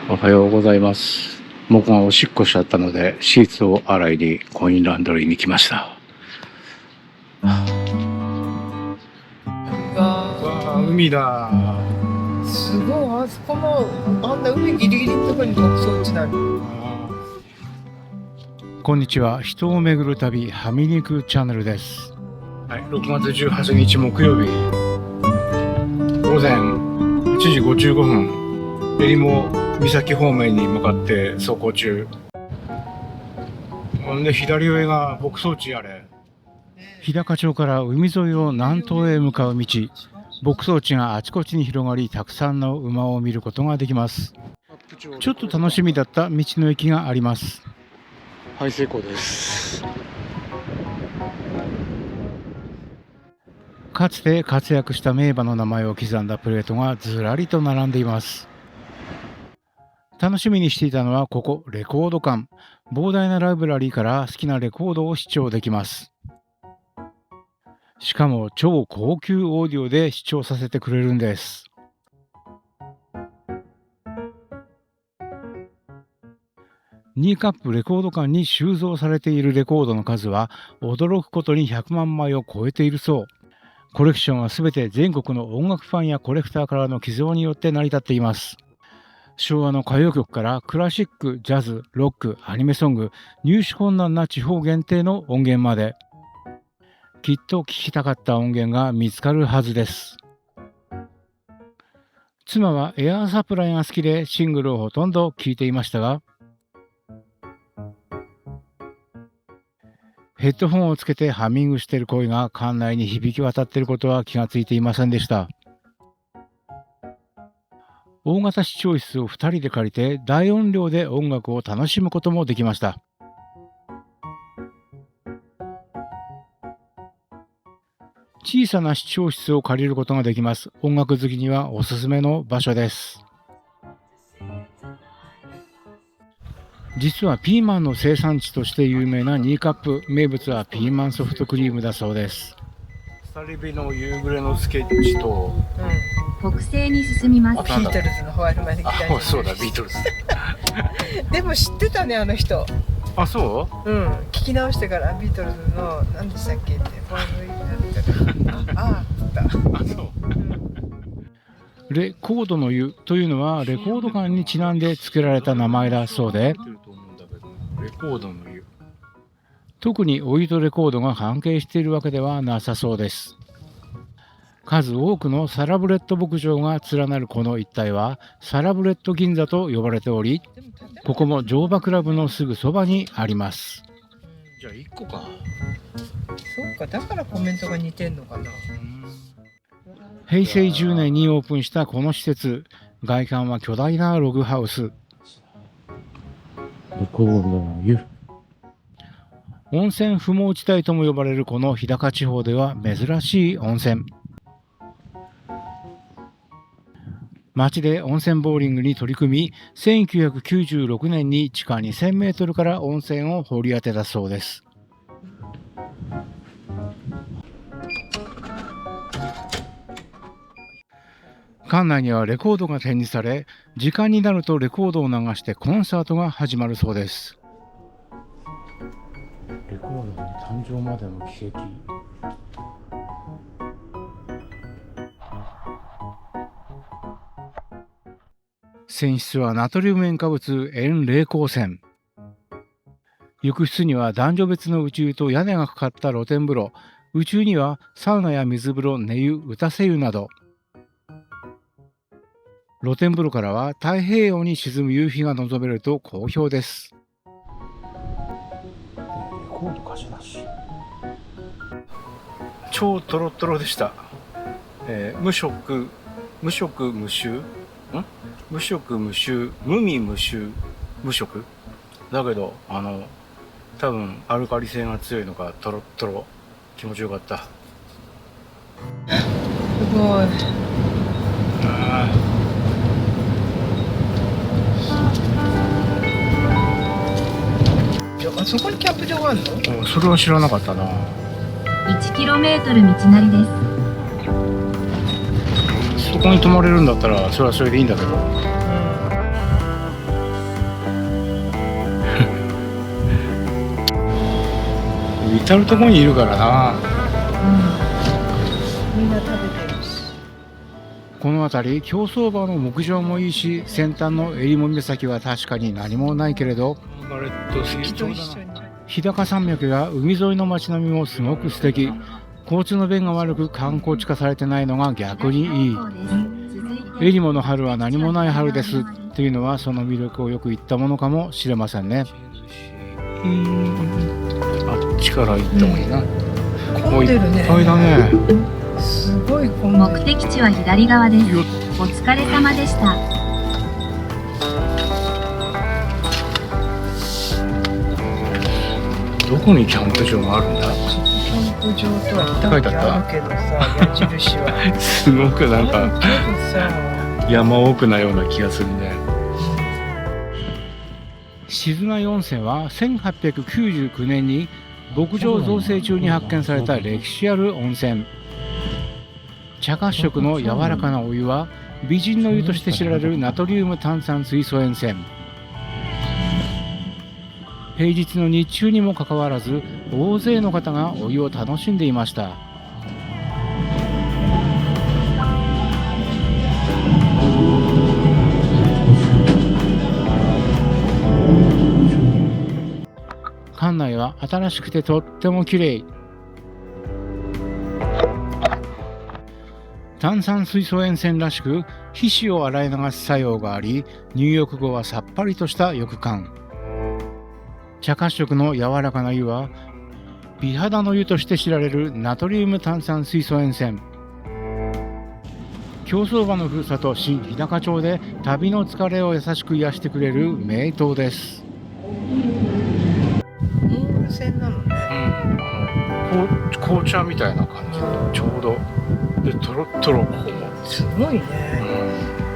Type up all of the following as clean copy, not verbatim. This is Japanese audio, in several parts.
おはようございます。僕がおしっこしちゃったのでシーツを洗いにコインランドリーに来ました。わあ、海だ。すごい、あそこのあんな海ギリギリのところに牧草地なの。こんにちは。人を巡る旅ハミ肉チャンネルです。はい、6月18日木曜日午前8時55分、えりも岬方面に向かって走行中。ほんで左上が牧草地あれ。日高町から海沿いを南東へ向かう道、牧草地があちこちに広がり、たくさんの馬を見ることができます。ちょっと楽しみだった道の駅があります。はい、成功です。かつて活躍した名馬の名前を刻んだプレートがずらりと並んでいます。楽しみにしていたのはここレコード館。膨大なライブラリーから好きなレコードを視聴できます。しかも超高級オーディオで視聴させてくれるんです。ニーカップレコード館に収蔵されているレコードの数は驚くことに100万枚を超えているそう。コレクションはすべて全国の音楽ファンやコレクターからの寄贈によって成り立っています。昭和の歌謡曲からクラシック、ジャズ、ロック、アニメソング、入手困難な地方限定の音源まで、きっと聴きたかった音源が見つかるはずです。妻はエアーサプライが好きでシングルをほとんど聴いていましたが、ヘッドホンをつけてハミングしている声が館内に響き渡っていることは気がついていませんでした。大型視聴室を2人で借りて大音量で音楽を楽しむこともできました。小さな視聴室を借りることができます。音楽好きにはおすすめの場所です。実はピーマンの生産地として有名なニーカップ。名物はピーマンソフトクリームだそうです。スタリビの夕暮れのスケッチと、北西に進みます。ビートルズのホワイトまで来たね。そうだ、ビートルズでも知ってたね、あの人。あ、そう？聞き直してからビートルズの何でしたっけってファンになってた。あそう。レコードの湯というのはレコード館にちなんで付けられた名前だそうで、レコードの湯、特にお湯とレコードが関係しているわけではなさそうです。数多くのサラブレッド牧場が連なるこの一帯はサラブレッド銀座と呼ばれており、ここも乗馬クラブのすぐそばにあります。じゃあ1個か。そうか、だからコメントが似てんのかな。平成10年にオープンしたこの施設、外観は巨大なログハウス。レコードの湯。温泉不毛地帯とも呼ばれるこの日高地方では珍しい温泉。町で温泉ボーリングに取り組み、1996年に地下2000メートルから温泉を掘り当てたそうです。館内にはレコードが展示され、時間になるとレコードを流してコンサートが始まるそうです。レコードの誕生までの奇跡。泉質はナトリウム塩化物塩冷光泉。浴室には男女別の宇宙と屋根がかかった露天風呂、宇宙にはサウナや水風呂、寝湯、打たせ湯など。露天風呂からは太平洋に沈む夕日が望めると好評です。レコード貸し出し。超トロトロでした。無色無臭無色無臭無味無臭無色だけど、多分アルカリ性が強いのかトロトロ気持ちよかった。すごい。あそこにキャンプ場があるの？それは知らなかったな。1km 道なりです。そこに泊まれるんだったらそれはそれでいいんだけど。至る所にいるからな。みんな食べてるし。この辺り競走馬の牧場もいいし、先端の襟裳岬は確かに何もないけれど、きっと一緒に。日高山脈や海沿いの街並みもすごく素敵。交通の便が悪く観光地化されてないのが逆にいい。襟裳の春は何もない春ですっていうのはその魅力をよく言ったものかもしれませんね。あっちから行ってもいいな。混んでるね。いっぱいだね。すごい混んで目る。的地は左側です。よっお疲れ様でした。どこにキャンプ場があるんだ。キャンプ場とは言ったことあるけどさ、矢印は。すごくなんかけどさ、山奥なような気がするね。静内温泉は1899年に牧場造成中に発見された歴史ある温泉。茶褐色の柔らかなお湯は美人の湯として知られるナトリウム炭酸水素塩泉。平日の日中にもかかわらず大勢の方がお湯を楽しんでいました。館内は新しくてとっても綺麗。炭酸水素塩泉らしく皮脂を洗い流す作用があり、入浴後はさっぱりとした浴感。茶褐色の柔らかな湯は美肌の湯として知られるナトリウム炭酸水素塩泉。競走馬のふるさと新日高町で旅の疲れを優しく癒してくれる名湯です。温泉なのね。紅茶みたいな感じでちょうどでトロットロここも、すごいね。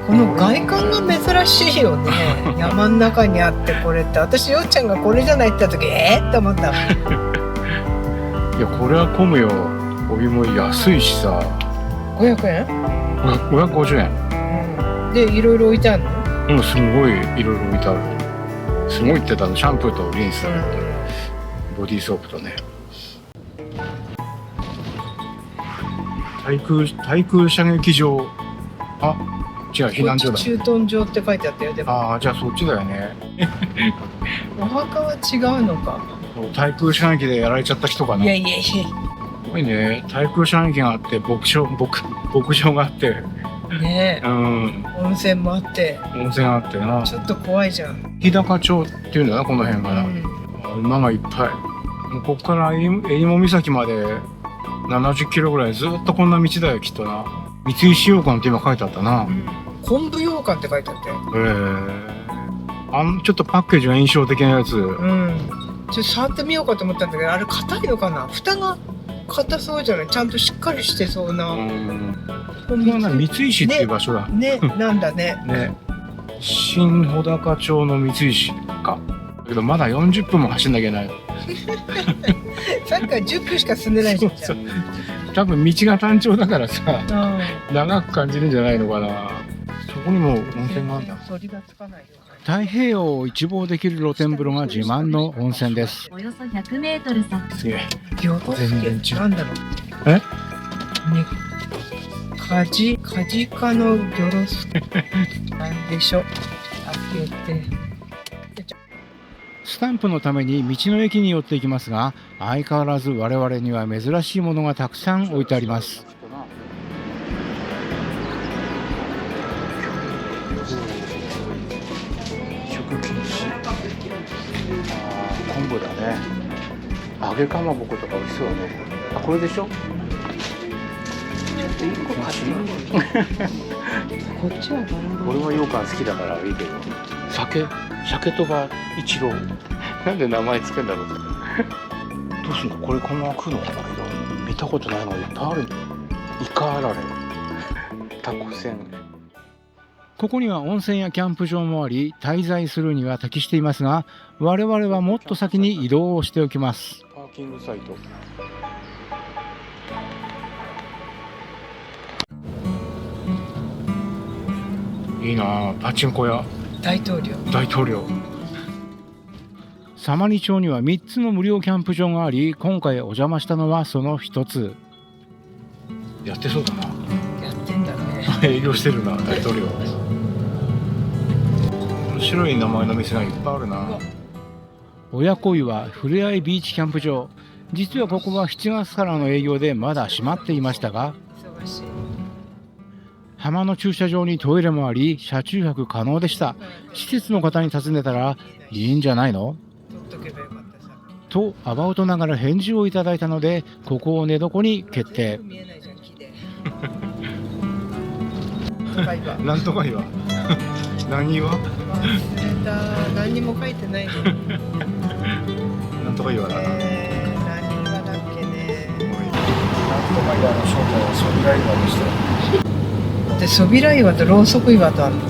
この外観が珍しいよね。山の中にあってこれって私よっちゃんがこれじゃないって言った時って思った。いやこれは混むよ。お湯も安いしさ。500円？ 550円。でいろいろ置いてあるの？すごいいろいろ置いてある。すごいって言ったのシャンプーとリンス、ボディーソープとね。対空射撃場。あ、違う、避難所だ。駐屯場って書いてあったよ。でもああ、じゃあそっちだよね。お墓は違うのか。対空射撃でやられちゃった人かな。いやいやいや。すごいね。対空射撃があって牧場があって、ねえ、温泉もあって泉あってな。ちょっと怖いじゃん。日高町っていうんだな、この辺がな。馬がいっぱい。もうここから襟裳岬まで70キロぐらいずっとこんな道だよきっとな。三石羊羹って今書いてあったな。昆布羊羹って書いてあったよ。ちょっとパッケージが印象的なやつ。ちょっと触ってみようかと思ったんだけど、あれ硬いのかな。蓋が硬そうじゃない。ちゃんとしっかりしてそうな。三石っていう場所だ。ね、なんだね。ね。新穂高町の三石か。だけどまだ40分も走んなきゃいけない。さっきから10分しか進んでないじゃん。多分道が単調だからさ、長く感じるんじゃないのかな。そこにも温泉があるんだ。太平洋を一望できる露天風呂が自慢の温泉です。およそ100メートル先。すげえ。全然違う。なんだろう。ね、カジカのギョロスなんでしょ。開けて。スタンプのために道の駅に寄っていきますが、相変わらず我々には珍しいものがたくさん置いてあります。食禁止。昆布だね。揚げかまぼことか美味しそうだね。あ、これでしょ。ちょっと1個買ってこっちは俺は羊羹好きだからいいけど。鮭とば一郎。なんで名前つけんだろう。どうすんのこれこのまま食うのかな。見たことないのがいっぱいある。イカあられ、タコせん。ここには温泉やキャンプ場もあり、滞在するには適していますが、我々はもっと先に移動をしておきます。パーキングサイト。いいなあ、パチンコ屋。大統領。様似町には3つの無料キャンプ場があり、今回お邪魔したのはその1つ。やってそうだな。やってんだね。営業してるな、大統領。面白い名前の店がいっぱいあるな。親子岩ふれあいビーチキャンプ場。実はここは7月からの営業でまだ閉まっていましたが、忙しい。浜の駐車場にトイレもあり、車中泊可能でした。施設の方に尋ねたら、いいんじゃないの取っとけばよかったさ。とアバウトながら返事をいただいたので、ここを寝床に決定。見えないじゃん、木で。とか今なんとか岩何岩忘れた。何にも書いてないの。なんとか岩だな。何がだっけね。なんとか岩の正体はそびら岩でした。で、そびら岩とろうそく岩とあるの。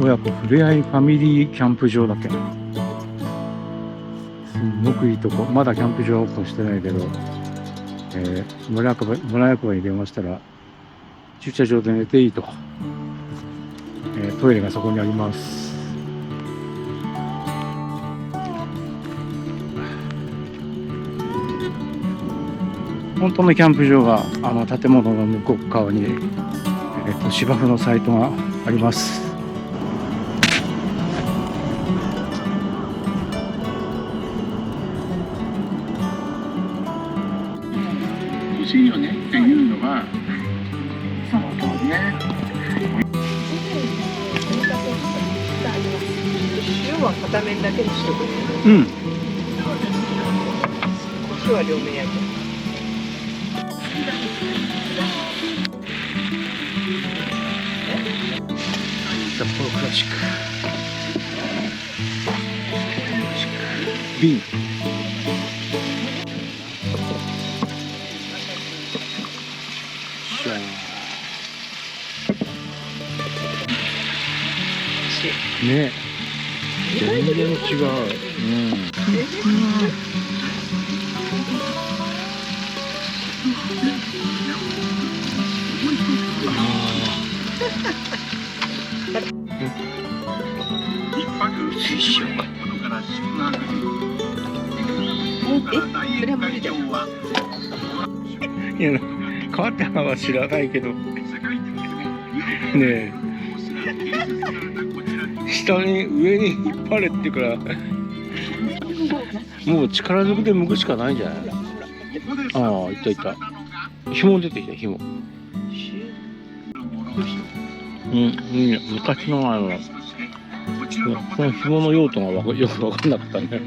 親子ふれあいファミリーキャンプ場だっけな。すごくいいとこ。まだキャンプ場オープンしてないけど、村役場に電話したら駐車場で寝ていいと、トイレがそこにあります。本当のキャンプ場が建物の向こう側に、芝生のサイトがあります。欲しいよねっていうのがその通りね。塩は片面だけにしとく。うん。胡椒は両面焼いて。札幌クラシック。瓶。ね、全然違う。一泊推奨。それは無理だよ。いや、変わったのは知らないけど。ねえ。下に上に引っ張れって言うから、もう力ずくで剥くしかないんじゃない？ああ、いったいった。紐出てきた、紐。うん、いいね。昔のこの紐の用途がよく分かんなかったね。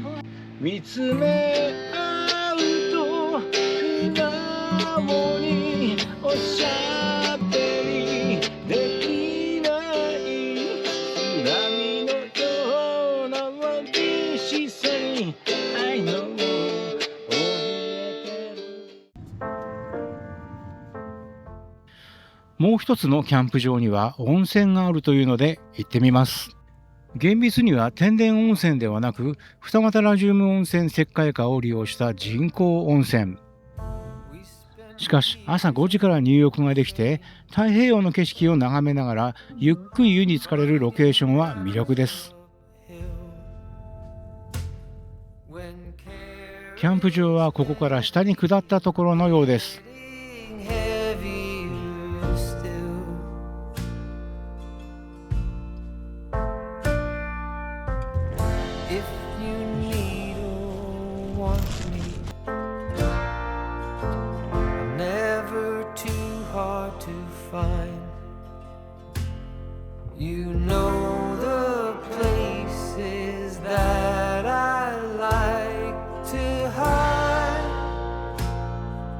見つめ合うと素直におしゃべりできない波のようなわびしさに愛の怯えてる。もう一つのキャンプ場には温泉があるというので行ってみます。厳密には天然温泉ではなく、二俣ラジウム温泉石灰化を利用した人工温泉。しかし朝5時から入浴ができて、太平洋の景色を眺めながらゆっくり湯に浸かれるロケーションは魅力です。キャンプ場はここから下に下ったところのようです。You know the places that I like to hide,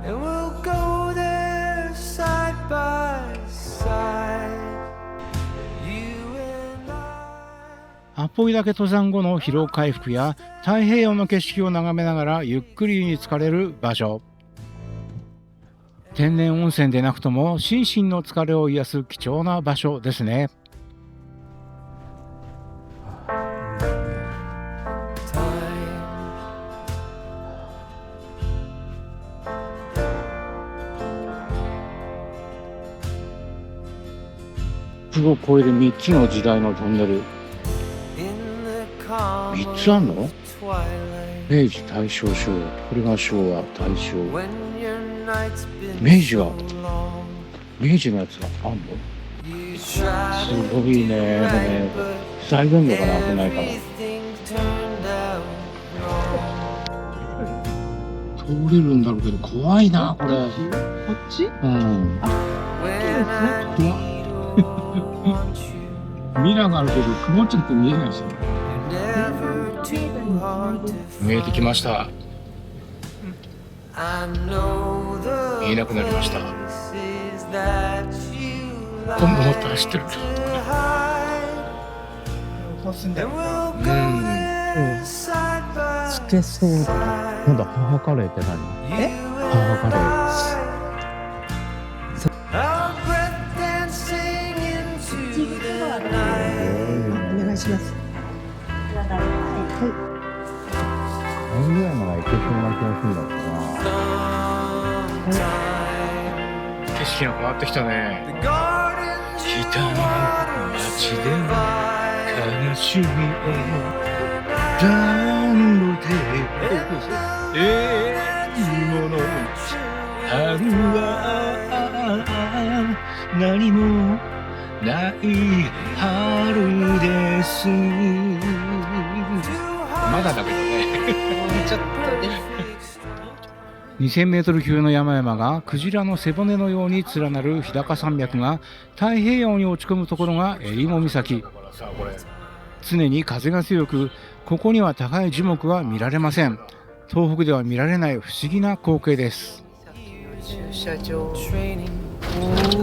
and we'll go there side by side, you and I. アポイ岳登山後の疲労回復や太平洋の景色を眺めながらゆっくりに浸かれる場所。天然温泉でなくとも心身の疲れを癒す貴重な場所ですね。すごい、これで3つの時代のトンネル。 in the calm 3つあんの？ of twilight. 明治、大正、昭和。これが昭和、大正。 When your night's been 明治が、 so long, 明治のやつがあんの？ you try す to ごいね。 right, but 再現度がなくないから。 everything turned out wrong. 通れるんだろうけど、怖いな、これ。こっち？うん。 When I need or want you, ミラーがあるけど、曇っちゃって見えないし。 you're never too hard to 見えてきました。 I know the 見えなくなりました。 places that you 今度 like もっと走ってる。 to hide. どうすんだ And ろう。 we'll go there side by つけそうだ。なんだ、母カレーって何？ you 母カレー。 Our breath dancing into the night. お願いします。何ぐらいまで行けそうな気がするんだろうな。 Sometime 景色が変わってきたね。 the gardens 北の街で悲しみを暖炉でもの春は何もない春です。まだだけどね。ちょっとね。2000メートル級の山々がクジラの背骨のように連なる日高山脈が太平洋に落ち込むところが襟裳岬。常に風が強く、ここには高い樹木は見られません。東北では見られない不思議な光景です。駐車場。 training, お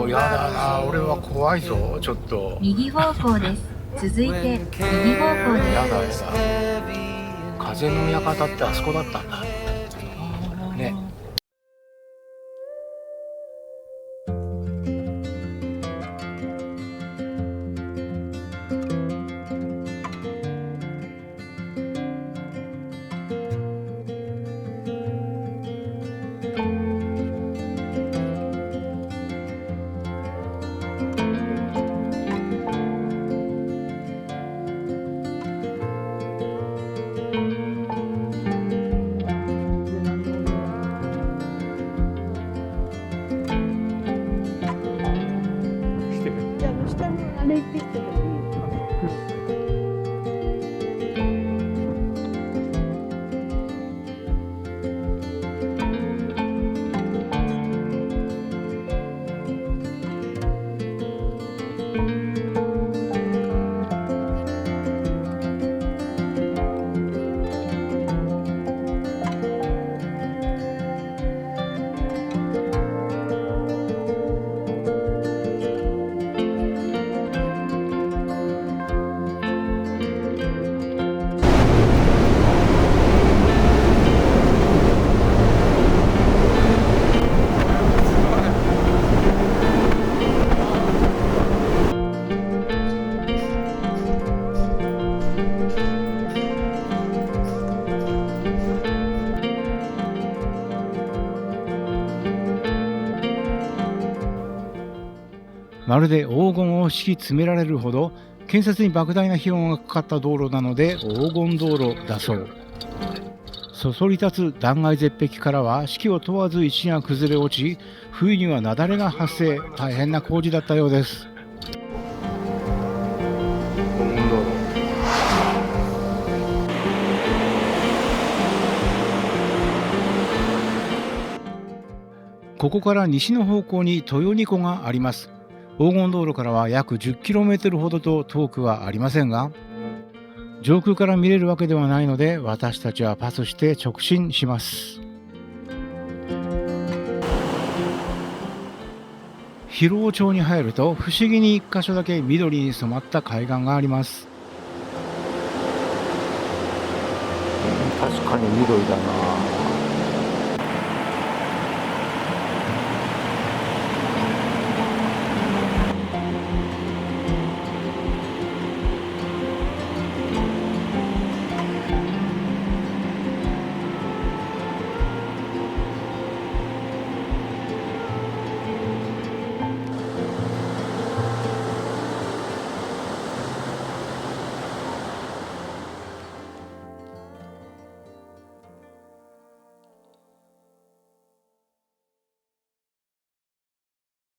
お、やだな、俺は怖いぞ、ちょっと。右方向です。続いて右方向です。やだやだ。風の館ってあそこだったんだ。ね。まるで黄金を敷き詰められるほど建設に莫大な費用がかかった道路なので黄金道路だそう。そそり立つ断崖絶壁からは四季を問わず石が崩れ落ち、冬には雪崩が発生。大変な工事だったようです。黄金道路。ここから西の方向に豊二湖があります。黄金道路からは約 10km ほどと遠くはありませんが、上空から見れるわけではないので私たちはパスして直進します。広尾町に入ると不思議に1箇所だけ緑に染まった海岸があります。確かに緑だな。